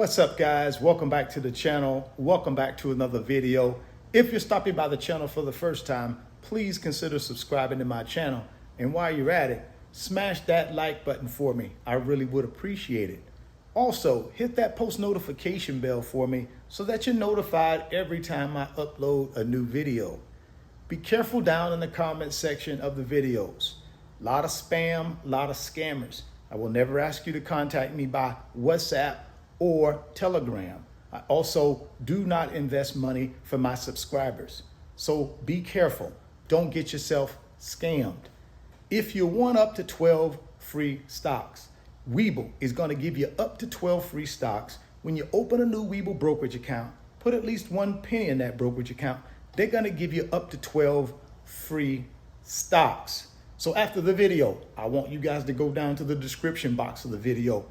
What's up, guys? Welcome back to the channel. Welcome back to another video. If you're stopping by the channel for the first time, please consider subscribing to my channel. And while you're at it, smash that like button for me. I really would appreciate it. Also, hit that post notification bell for me so that you're notified every time I upload a new video. Be careful down in the comment section of the videos. A lot of spam, a lot of scammers. I will never ask you to contact me by WhatsApp or Telegram. I also do not invest money for my subscribers. So be careful. Don't get yourself scammed. If you want up to 12 free stocks, Webull is going to give you up to 12 free stocks. When you open a new Webull brokerage account, put at least 1 penny in that brokerage account, they're going to give you up to 12 free stocks. So after the video, I want you guys to go down to the description box of the video,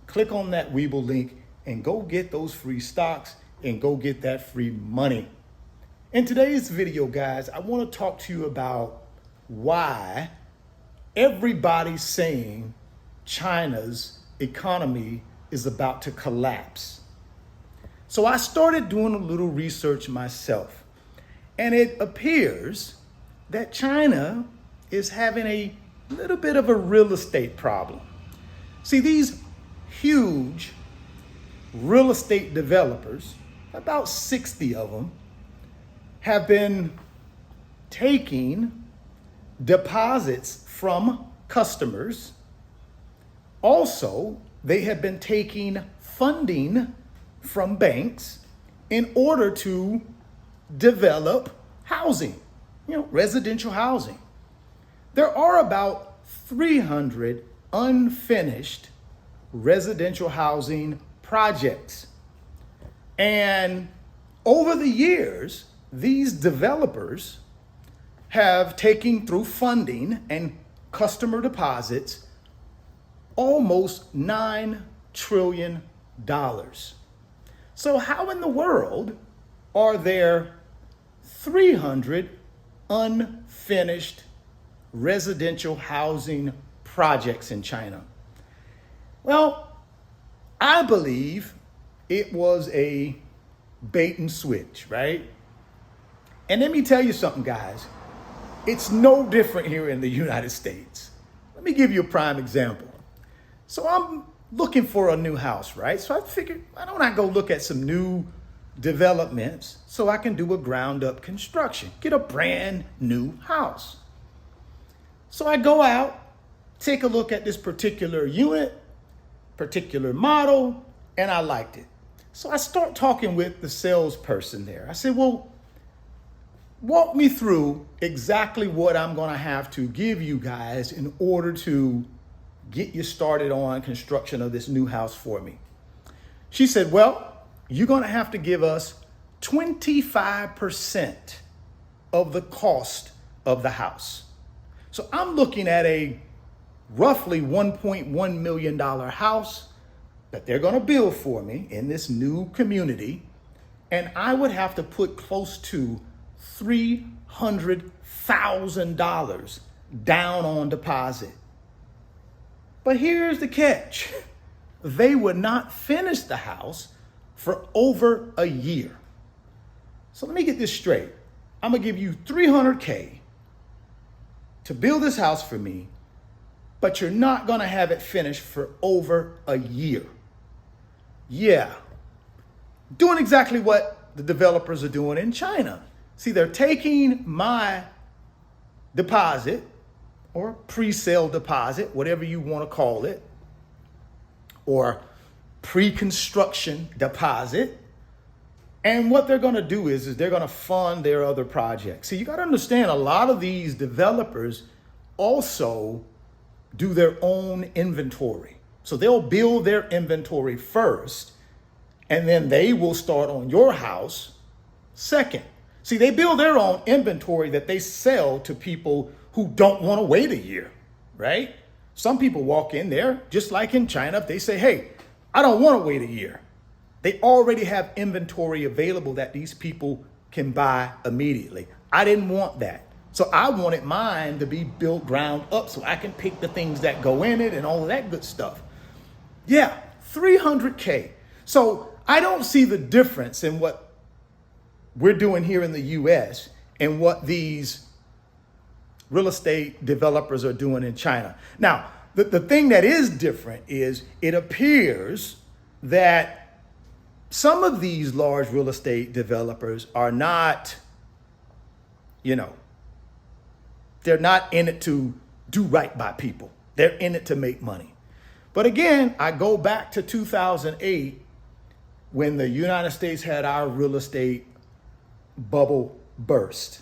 click on that Webull link, and go get those free stocks and go get that free money. In today's video, guys, I want to talk to you about why everybody's saying China's economy is about to collapse. So I started doing a little research myself, and it appears that China is having a little bit of a real estate problem. See, these huge real estate developers, about 60 of them, have been taking deposits from customers. Also, they have been taking funding from banks in order to develop housing, residential housing. There are about 300 unfinished residential housing projects. And over the years, these developers have taken through funding and customer deposits almost $9 trillion. So how in the world are there 300 unfinished residential housing projects in China? Well, I believe it was a bait and switch, right? And let me tell you something, guys. It's no different here in the United States. Let me give you a prime example. So I'm looking for a new house, right? So I figured, why don't I go look at some new developments so I can do a ground up construction, get a brand new house. So I go out, take a look at this particular unit, particular model, and I liked it. So I start talking with the salesperson there. I said, well, walk me through exactly what I'm going to have to give you guys in order to get you started on construction of this new house for me. She said, well, you're going to have to give us 25% of the cost of the house. So I'm looking at a roughly $1.1 million house that they're going to build for me in this new community. And I would have to put close to $300,000 down on deposit. But here's the catch. They would not finish the house for over a year. So let me get this straight. I'm going to give you $300K to build this house for me, but you're not going to have it finished for over a year. Yeah, doing exactly what the developers are doing in China. See, they're taking my deposit or pre-sale deposit, whatever you want to call it, or pre-construction deposit. And what they're going to do is they're going to fund their other projects. See, you got to understand, a lot of these developers also do their own inventory. So they'll build their inventory first, and then they will start on your house second. See, they build their own inventory that they sell to people who don't want to wait a year, right? Some people walk in there, just like in China, if they say, hey, I don't want to wait a year. They already have inventory available that these people can buy immediately. I didn't want that. So I wanted mine to be built ground up so I can pick the things that go in it and all of that good stuff. Yeah, $300K. So I don't see the difference in what we're doing here in the US and what these real estate developers are doing in China. Now, the thing that is different is it appears that some of these large real estate developers are not, they're not in it to do right by people. They're in it to make money. But again, I go back to 2008 when the United States had our real estate bubble burst.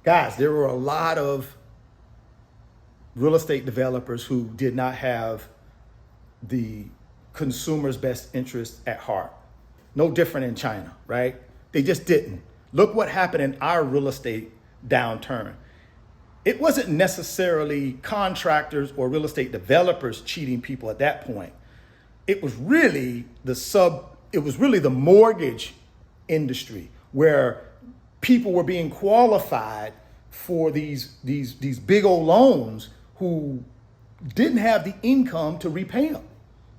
Guys, there were a lot of real estate developers who did not have the consumer's best interest at heart. No different in China, right? They just didn't. Look what happened in our real estate downturn. It wasn't necessarily contractors or real estate developers cheating people at that point. It was really the mortgage industry where people were being qualified for these big old loans who didn't have the income to repay them,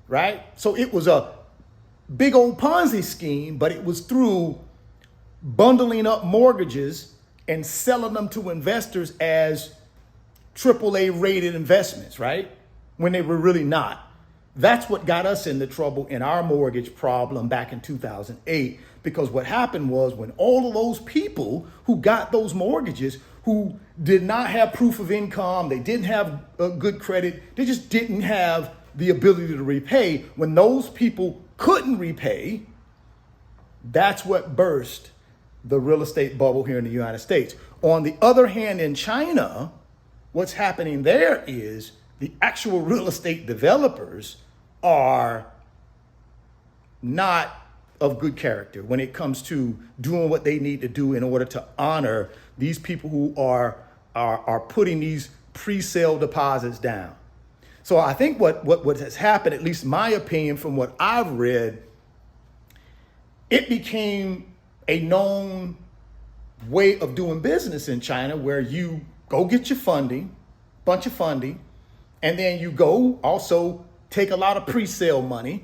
right? So it was a big old Ponzi scheme, but it was through bundling up mortgages and selling them to investors as AAA rated investments, right? When they were really not. That's what got us into trouble in our mortgage problem back in 2008, because what happened was when all of those people who got those mortgages, who did not have proof of income, they didn't have good credit, they just didn't have the ability to repay. When those people couldn't repay, that's what burst the real estate bubble here in the United States. On the other hand, in China, what's happening there is the actual real estate developers are not of good character when it comes to doing what they need to do in order to honor these people who are putting these pre-sale deposits down. So I think what has happened, at least my opinion from what I've read, it became a known way of doing business in China where you go get your funding, bunch of funding, and then you go also take a lot of pre-sale money,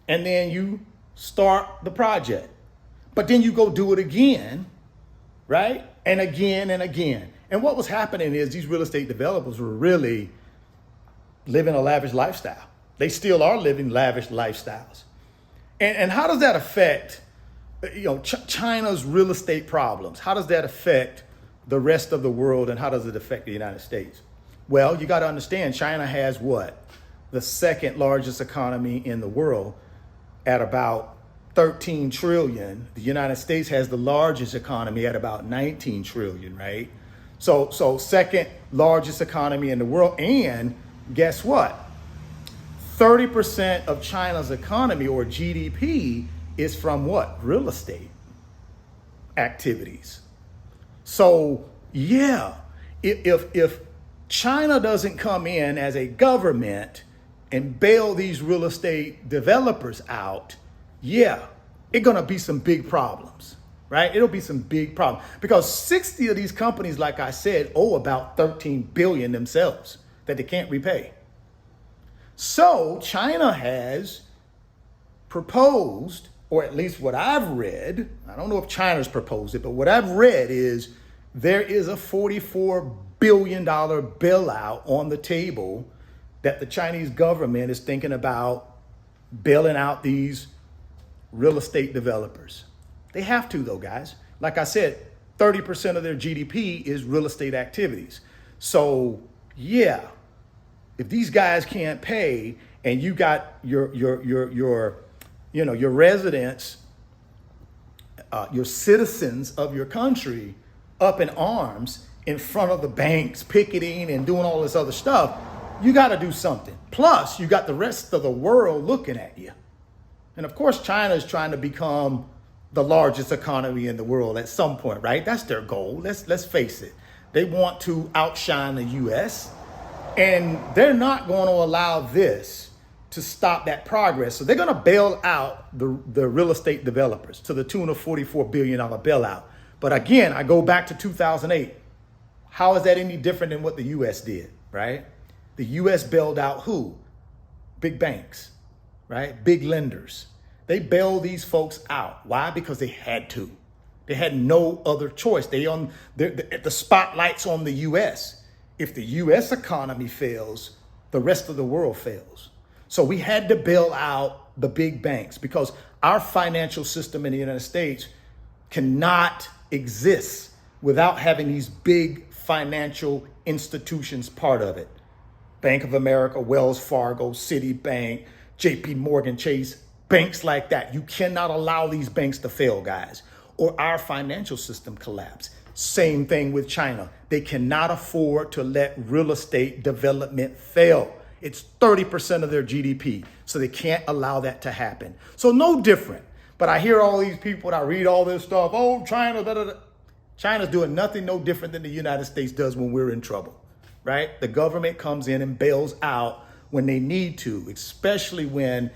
and then you start the project. But then you go do it again, right? And again and again. And what was happening is these real estate developers were really living a lavish lifestyle. They still are living lavish lifestyles. And how does that affect, China's real estate problems? How does that affect the rest of the world, and how does it affect the United States? Well, you got to understand, China has what? The second largest economy in the world at about 13 trillion. The United States has the largest economy at about 19 trillion, right? So second largest economy in the world. And guess what? 30% of China's economy, or GDP, is from what? Real estate activities. So yeah, if China doesn't come in as a government and bail these real estate developers out, yeah, it's gonna be some big problems, right? It'll be some big problems because 60 of these companies, like I said, owe about 13 billion themselves that they can't repay. So China has proposed, or at least what I've read, I don't know if China's proposed it, but what I've read is there is a $44 billion bailout on the table that the Chinese government is thinking about bailing out these real estate developers. They have to though, guys. Like I said, 30% of their GDP is real estate activities. So yeah, if these guys can't pay and you got your residents, your citizens of your country up in arms in front of the banks, picketing and doing all this other stuff, you got to do something. Plus, you got the rest of the world looking at you. And of course, China is trying to become the largest economy in the world at some point, right? That's their goal. Let's face it. They want to outshine the US, and they're not going to allow this to stop that progress. So they're going to bail out the real estate developers to the tune of $44 billion bailout. But again, I go back to 2008. How is that any different than what the US did, right? The US bailed out who? Big banks. right? Big lenders. They bailed these folks out. Why? Because they had to. They had no other choice. The spotlight's on the U.S. If the U.S. economy fails, the rest of the world fails. So we had to bail out the big banks because our financial system in the United States cannot exist without having these big financial institutions part of it. Bank of America, Wells Fargo, Citibank, JP Morgan Chase, banks like that. You cannot allow these banks to fail, guys, or our financial system collapse. Same thing with China. They cannot afford to let real estate development fail. It's 30% of their GDP. So they can't allow that to happen. So no different. But I hear all these people, and I read all this stuff. Oh, China, da, da, da. China's doing nothing no different than the United States does when we're in trouble, right? The government comes in and bails out when they need to, especially when,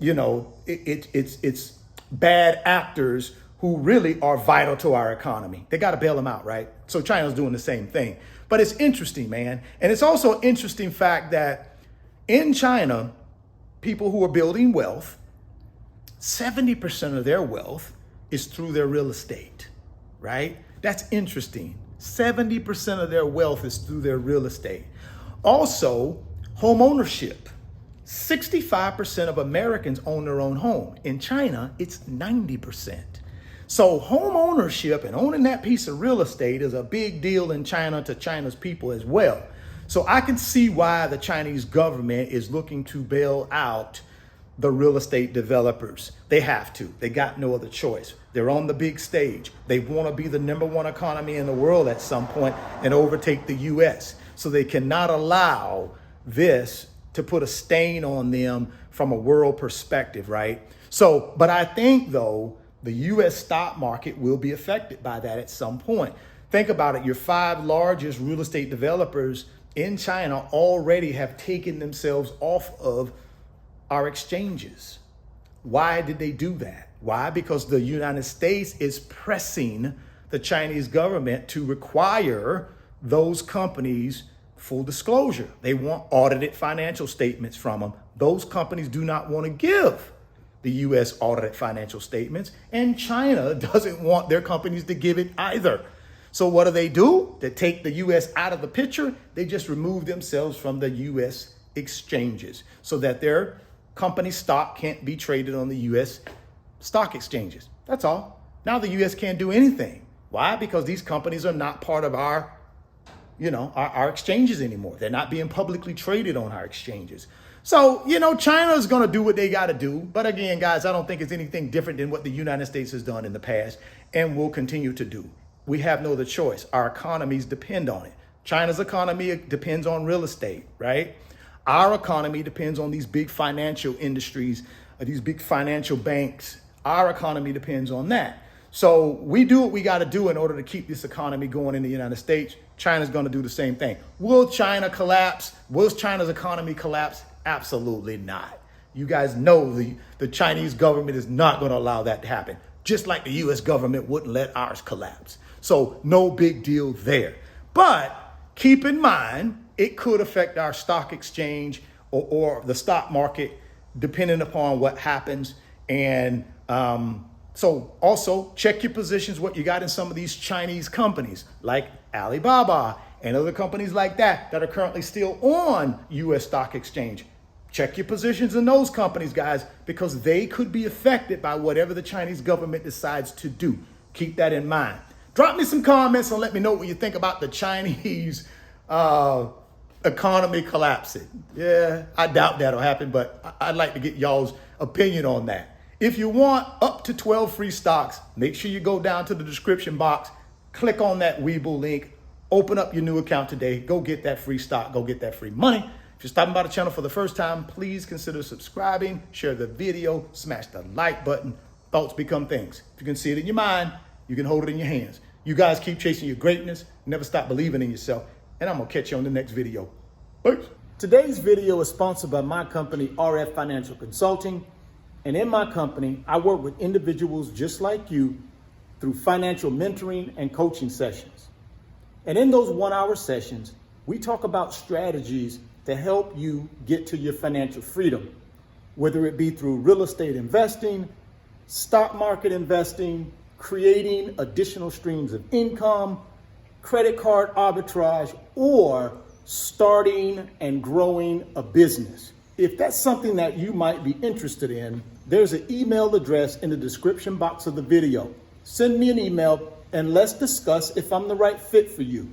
it's bad actors who really are vital to our economy. They got to bail them out, right? So China's doing the same thing. But it's interesting, man. And it's also an interesting fact that in China, people who are building wealth, 70% of their wealth is through their real estate, right? That's interesting. 70% of their wealth is through their real estate. Also, home ownership. 65% of Americans own their own home. In China, it's 90%. So home ownership and owning that piece of real estate is a big deal in China to China's people as well. So I can see why the Chinese government is looking to bail out the real estate developers. They have to. They got no other choice. They're on the big stage. They want to be the #1 economy in the world at some point and overtake the US. So they cannot allow this to put a stain on them from a world perspective, right? So, but I think though, the US stock market will be affected by that at some point. Think about it. Your 5 largest real estate developers in China already have taken themselves off of our exchanges. Why did they do that? Why? Because the United States is pressing the Chinese government to require those companies full disclosure. They want audited financial statements from them. Those companies do not want to give the U.S. audited financial statements, and China doesn't want their companies to give it either. So what do? To take the U.S. out of the picture, they just remove themselves from the U.S. exchanges so that their company stock can't be traded on the U.S. stock exchanges. That's all. Now the U.S. can't do anything. Why? Because these companies are not part of our exchanges anymore. They're not being publicly traded on our exchanges. So, China is going to do what they got to do. But again, guys, I don't think it's anything different than what the United States has done in the past and will continue to do. We have no other choice. Our economies depend on it. China's economy depends on real estate, right? Our economy depends on these big financial industries, these big financial banks. Our economy depends on that. So we do what we got to do in order to keep this economy going in the United States. China's going to do the same thing. Will China collapse? Will China's economy collapse? Absolutely not. You guys know the Chinese government is not going to allow that to happen, just like the U.S. government wouldn't let ours collapse. So no big deal there. But keep in mind, it could affect our stock exchange or the stock market, depending upon what happens. And so also check your positions, what you got in some of these Chinese companies like Alibaba and other companies like that are currently still on U.S. stock exchange. Check your positions in those companies, guys, because they could be affected by whatever the Chinese government decides to do. Keep that in mind. Drop me some comments and let me know what you think about the Chinese economy collapsing. Yeah, I doubt that'll happen, but I'd like to get y'all's opinion on that. If you want up to 12 free stocks, make sure you go down to the description box, click on that Webull link, open up your new account today, go get that free stock, go get that free money. If you're stopping by the channel for the first time, please consider subscribing, share the video, smash the like button. Thoughts become things. If you can see it in your mind, you can hold it in your hands. You guys keep chasing your greatness, never stop believing in yourself, and I'm gonna catch you on the next video. Peace. Today's video is sponsored by my company, RF Financial Consulting. And in my company, I work with individuals just like you through financial mentoring and coaching sessions. And in those 1-hour sessions, we talk about strategies to help you get to your financial freedom. whether it be through real estate investing, stock market investing, creating additional streams of income, credit card arbitrage, or starting and growing a business. If that's something that you might be interested in, there's an email address in the description box of the video. Send me an email and let's discuss if I'm the right fit for you.